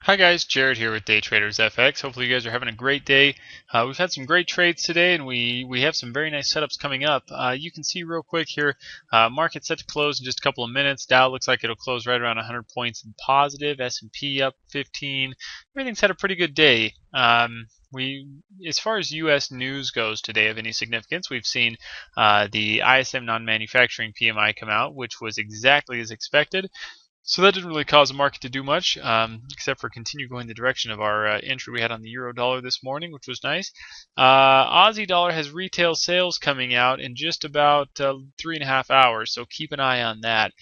Hi guys, Jared here with Day Traders FX. Hopefully you guys are having a great day. We've had some great trades today, and we have some very nice setups coming up. You can see real quick here, market set to close in just a couple of minutes. Dow looks like it'll close right around 100 points in positive. S&P up 15. Everything's had a pretty good day. As far as U.S. news goes today of any significance, we've seen the ISM non-manufacturing PMI come out, which was exactly as expected. So that didn't really cause the market to do much, except for continue going the direction of our entry we had on the euro dollar this morning, which was nice. Aussie dollar has retail sales coming out in just about 3.5 hours, so keep an eye on that.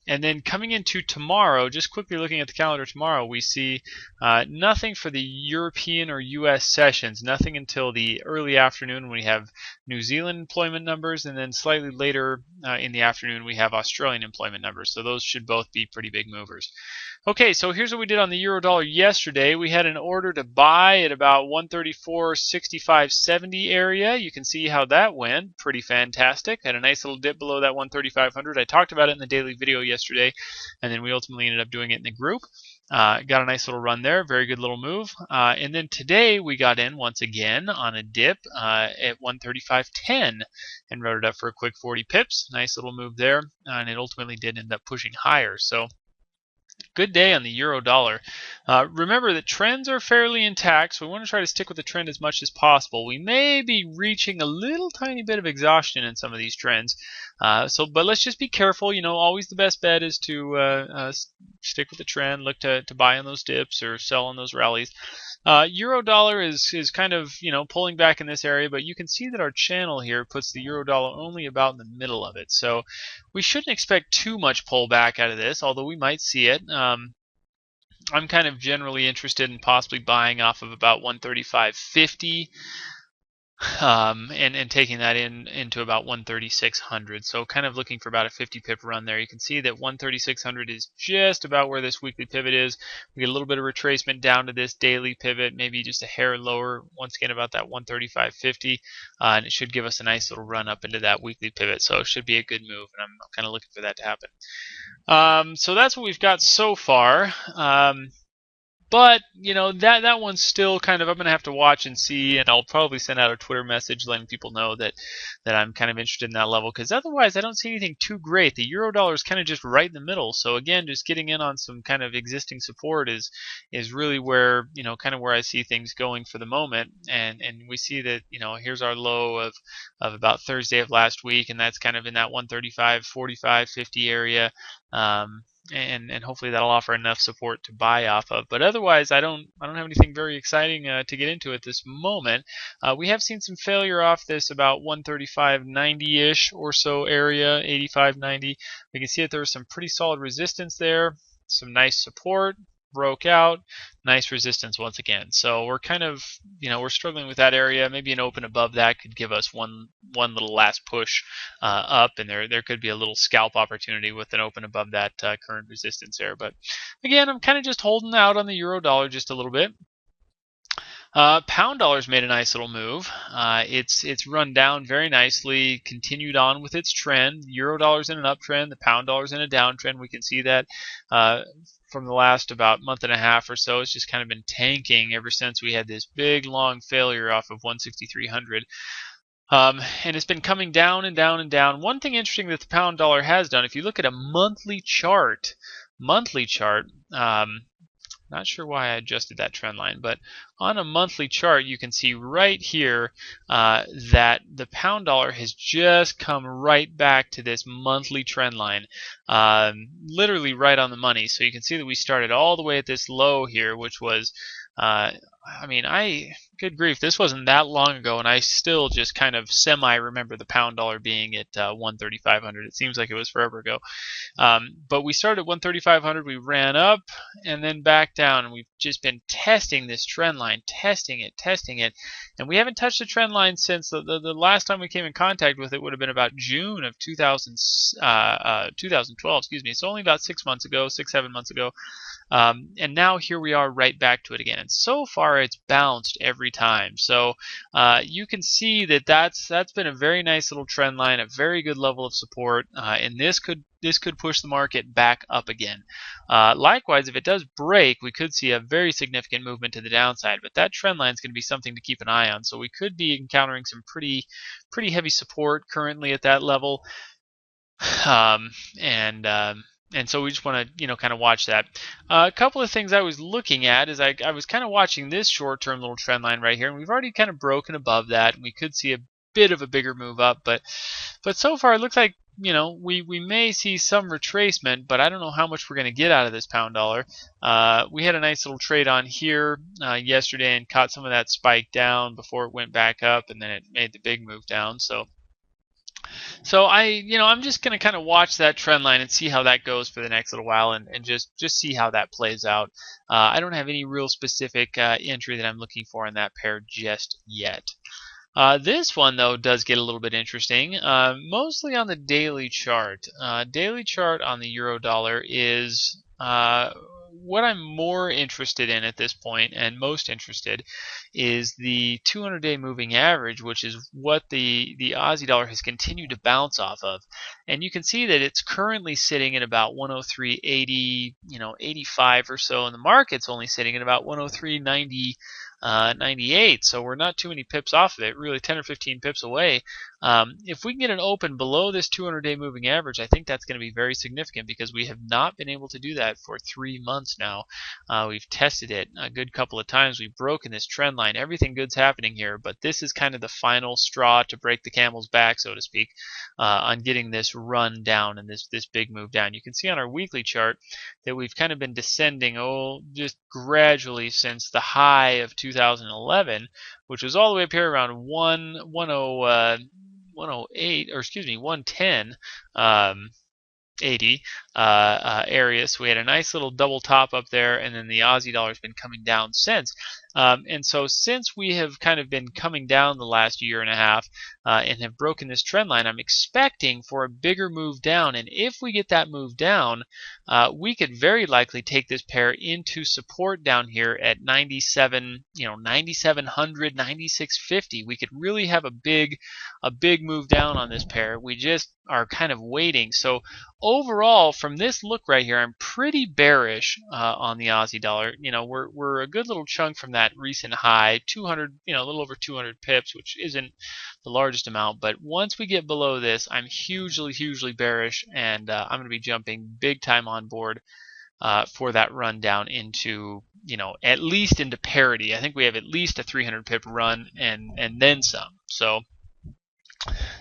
And then coming into tomorrow, just quickly looking at the calendar tomorrow, we see nothing for the European or U.S. sessions, nothing until the early afternoon when we have New Zealand employment numbers, and then slightly later in the afternoon we have Australian employment numbers. So those should both be pretty big movers. Okay, so here's what we did on the euro dollar yesterday. We had an order to buy at about 134.65.70 area. You can see how that went. Pretty fantastic. Had a nice little dip below that 135.00. I talked about it in the daily video yesterday, and then we ultimately ended up doing it in the group. Got a nice little run there. Very good little move. And then today we got in once again on a dip at 135.10 and wrote it up for a quick 40 pips. Nice little move there, and it ultimately did end up pushing higher. So good day on the euro dollar. Remember that trends are fairly intact, so we want to try to stick with the trend as much as possible. We may be reaching a little tiny bit of exhaustion in some of these trends, but let's just be careful. You know, always the best bet is to stick with the trend, look to buy on those dips or sell on those rallies. Euro dollar is kind of, pulling back in this area, but you can see that our channel here puts the euro dollar only about in the middle of it. So we shouldn't expect too much pullback out of this, although we might see it. I'm kind of generally interested in possibly buying off of about 135.50. And taking that into about 136.00. So kind of looking for about a 50 pip run there. You can see that 136.00 is just about where this weekly pivot is. We get a little bit of retracement down to this daily pivot, maybe just a hair lower, once again about that 135.50, and it should give us a nice little run up into that weekly pivot. So it should be a good move, and I'm kind of looking for that to happen. So that's what we've got so far. But, that one's still kind of, I'm going to have to watch and see, and I'll probably send out a Twitter message letting people know that I'm kind of interested in that level, because otherwise I don't see anything too great. The euro dollar is kind of just right in the middle. So again, just getting in on some kind of existing support is really where, kind of where I see things going for the moment. And we see that, here's our low of about Thursday of last week, and that's kind of in that 135.45.50 area. And hopefully that'll offer enough support to buy off of. But otherwise, I don't have anything very exciting to get into at this moment. We have seen some failure off this about 135.90-ish or so area, 85.90. We can see that there was some pretty solid resistance there, some nice support. Broke out, nice resistance once again. So we're kind of, we're struggling with that area. Maybe an open above that could give us one little last push up, and there could be a little scalp opportunity with an open above that current resistance there. But again, I'm kind of just holding out on the euro dollar just a little bit. Pound dollar's made a nice little move. It's run down very nicely, continued on with its trend. Euro dollar's in an uptrend, the pound dollar's in a downtrend. We can see that from the last about month and a half or so. It's just kind of been tanking ever since we had this big long failure off of 163.00. And it's been coming down and down and down. One thing interesting that the pound dollar has done, if you look at a monthly chart, not sure why I adjusted that trend line, but on a monthly chart, you can see right here that the pound dollar has just come right back to this monthly trend line, literally right on the money. So you can see that we started all the way at this low here, which was, good grief, this wasn't that long ago, and I still just kind of semi-remember the pound dollar being at 135.00. It seems like it was forever ago. But we started at 135.00, we ran up, and then back down, and we've just been testing this trend line, testing it, and we haven't touched the trend line since the last time we came in contact with it would have been about June of 2012, excuse me. So only about 7 months ago. And now here we are right back to it again. And so far it's bounced every time. So you can see that that's been a very nice little trend line, a very good level of support. And this could this could push the market back up again. Likewise, if it does break, we could see a very significant movement to the downside, but that trend line is going to be something to keep an eye on. So we could be encountering some pretty heavy support currently at that level. Um, and um, and so we just want to kind of watch that. A couple of things I was looking at is I was kind of watching this short-term little trend line right here, and we've already kind of broken above that, and we could see a bit of a bigger move up, but so far it looks like we may see some retracement, but I don't know how much we're going to get out of this pound dollar. We had a nice little trade on here yesterday and caught some of that spike down before it went back up, and then it made the big move down. So I'm just going to kind of watch that trend line and see how that goes for the next little while, and just see how that plays out. I don't have any real specific entry that I'm looking for in that pair just yet. This one, though, does get a little bit interesting, mostly on the daily chart. Daily chart on the euro dollar is what I'm more interested in at this point, and most interested, is the 200-day moving average, which is what the Aussie dollar has continued to bounce off of. And you can see that it's currently sitting at about 103.80, 85 or so, and the market's only sitting at about 103.90. 98, so we're not too many pips off of it, really 10 or 15 pips away. If we can get an open below this 200-day moving average, I think that's going to be very significant, because we have not been able to do that for 3 months now. We've tested it a good couple of times. We've broken this trend line. Everything good's happening here, but this is kind of the final straw to break the camel's back, so to speak, on getting this run down and this big move down. You can see on our weekly chart that we've kind of been descending, just gradually since the high of 2011, which was all the way up here around 108, or excuse me, 110. 80 area. So we had a nice little double top up there, and then the Aussie dollar has been coming down since. And so since we have kind of been coming down the last year and a half and have broken this trend line, I'm expecting for a bigger move down. And if we get that move down, we could very likely take this pair into support down here at 97, 9,700, 9,650. We could really have a big move down on this pair. We just are kind of waiting. So overall, from this look right here, I'm pretty bearish on the Aussie dollar. We're a good little chunk from that recent high, 200, a little over 200 pips, which isn't the largest amount. But once we get below this, I'm hugely bearish, and I'm going to be jumping big time on board for that run down into, at least into parity. I think we have at least a 300 pip run and then some.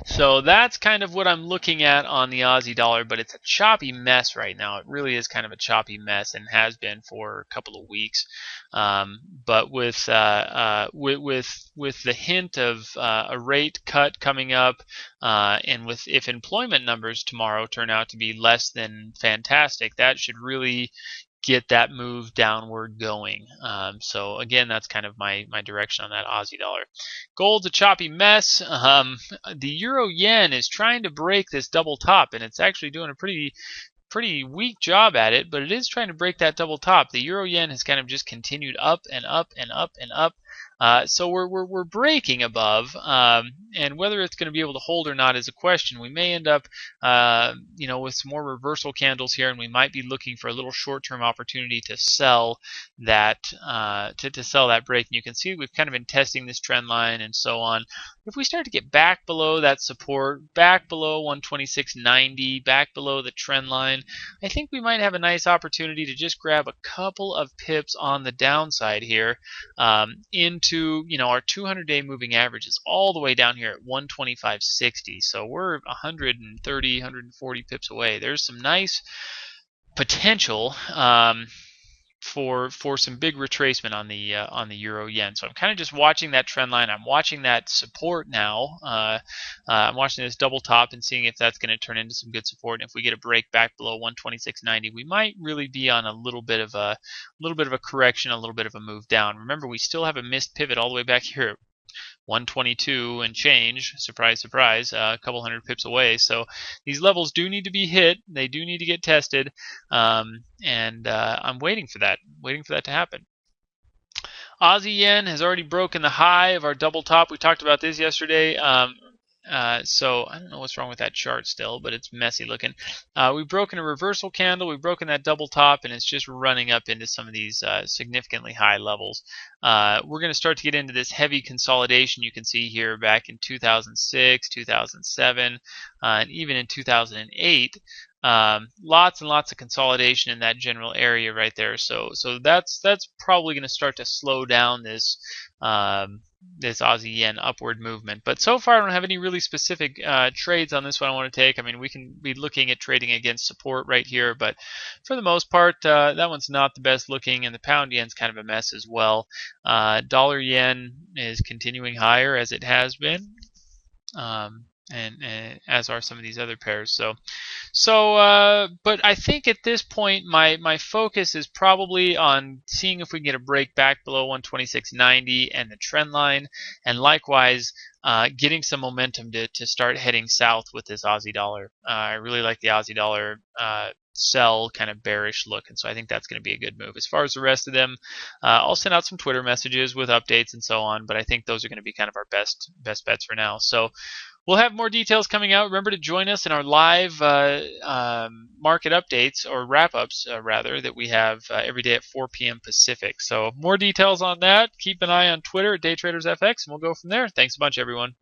So that's kind of what I'm looking at on the Aussie dollar, but it's a choppy mess right now. It really is kind of a choppy mess, and has been for a couple of weeks. But with the hint of a rate cut coming up, and if employment numbers tomorrow turn out to be less than fantastic, that should really get that move downward going. So again, that's kind of my direction on that Aussie dollar. Gold's a choppy mess. The euro yen is trying to break this double top, and it's actually doing a pretty weak job at it, but it is trying to break that double top. The euro yen has kind of just continued up and up and up and up. So we're breaking above, and whether it's going to be able to hold or not is a question. We may end up, with some more reversal candles here, and we might be looking for a little short-term opportunity to sell that to sell that break. And you can see we've kind of been testing this trend line and so on. If we start to get back below that support, back below 126.90, back below the trend line, I think we might have a nice opportunity to just grab a couple of pips on the downside here into our 200-day moving average is all the way down here at 125.60. So we're 130, 140 pips away. There's some nice potential for some big retracement on the euro yen. So I'm kind of just watching that trend line. I'm watching that support now. I'm watching this double top and seeing if that's going to turn into some good support. And if we get a break back below 126.90, we might really be on a little bit of a correction, a little bit of a move down. Remember, we still have a missed pivot all the way back here at 122 and change, surprise, surprise, a couple hundred pips away. So these levels do need to be hit. They do need to get tested, and I'm waiting for that to happen. Aussie yen has already broken the high of our double top. We talked about this yesterday. So I don't know what's wrong with that chart still, but it's messy looking. We've broken a reversal candle, we've broken that double top, and it's just running up into some of these significantly high levels. We're going to start to get into this heavy consolidation you can see here back in 2006, 2007, and even in 2008. Lots and lots of consolidation in that general area right there. So that's probably going to start to slow down this this Aussie yen upward movement. But so far I don't have any really specific trades on this one I want to take. I mean, we can be looking at trading against support right here, but for the most part that one's not the best looking, and the pound yen's kind of a mess as well. Dollar yen is continuing higher as it has been. And as are some of these other pairs. But I think at this point my focus is probably on seeing if we can get a break back below 126.90 and the trend line, and likewise getting some momentum to start heading south with this Aussie dollar. I really like the Aussie dollar sell kind of bearish look, and so I think that's going to be a good move. As far as the rest of them, I'll send out some Twitter messages with updates and so on, but I think those are going to be kind of our best bets for now. So we'll have more details coming out. Remember to join us in our live market updates, or wrap-ups rather, that we have every day at 4 p.m. Pacific. So more details on that. Keep an eye on Twitter at DayTradersFX, and we'll go from there. Thanks a bunch, everyone.